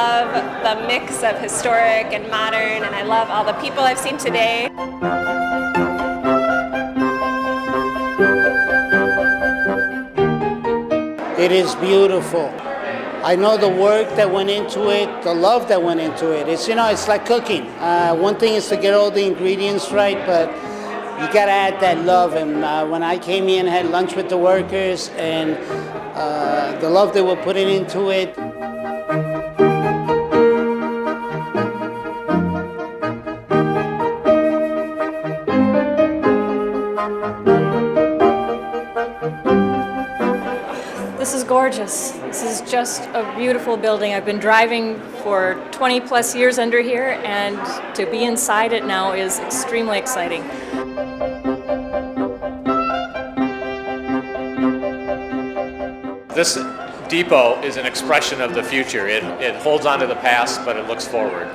love the mix of historic and modern, and I love all the people I've seen today. It is beautiful. I know the work that went into it, the love that went into it. It's like cooking. One thing is to get all the ingredients right, but you gotta add that love. And when I came in, had lunch with the workers, and the love they were putting into it. This is gorgeous. This is just a beautiful building. I've been driving for 20 plus years under here, and to be inside it now is extremely exciting. This depot is an expression of the future. It holds on to the past, but it looks forward.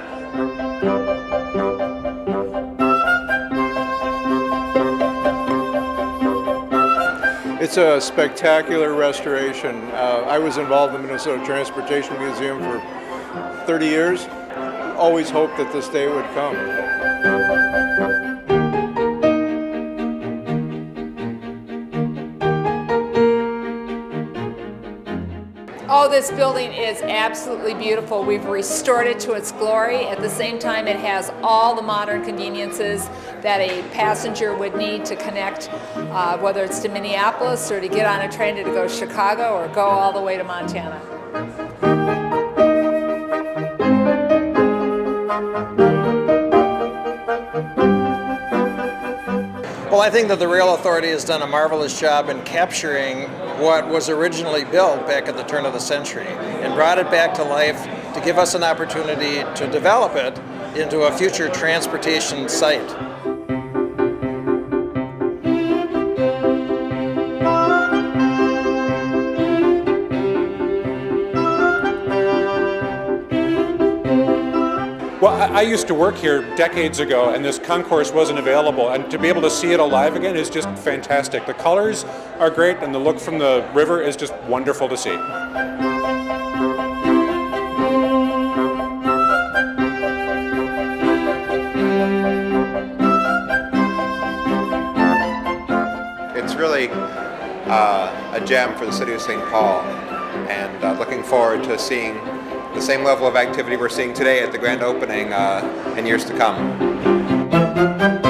It's a spectacular restoration. I was involved in the Minnesota Transportation Museum for 30 years. Always hoped that this day would come. Oh, this building is absolutely beautiful. We've restored it to its glory. At the same time, it has all the modern conveniences that a passenger would need to connect, whether it's to Minneapolis or to get on a train to go to Chicago or go all the way to Montana. Well, I think that the Rail Authority has done a marvelous job in capturing what was originally built back at the turn of the century and brought it back to life to give us an opportunity to develop it into a future transportation site. Well, I used to work here decades ago, and this concourse wasn't available, and to be able to see it alive again is just fantastic. The colors are great, and the look from the river is just wonderful to see. It's really a gem for the city of St. Paul, and looking forward to seeing the same level of activity we're seeing today at the grand opening in years to come.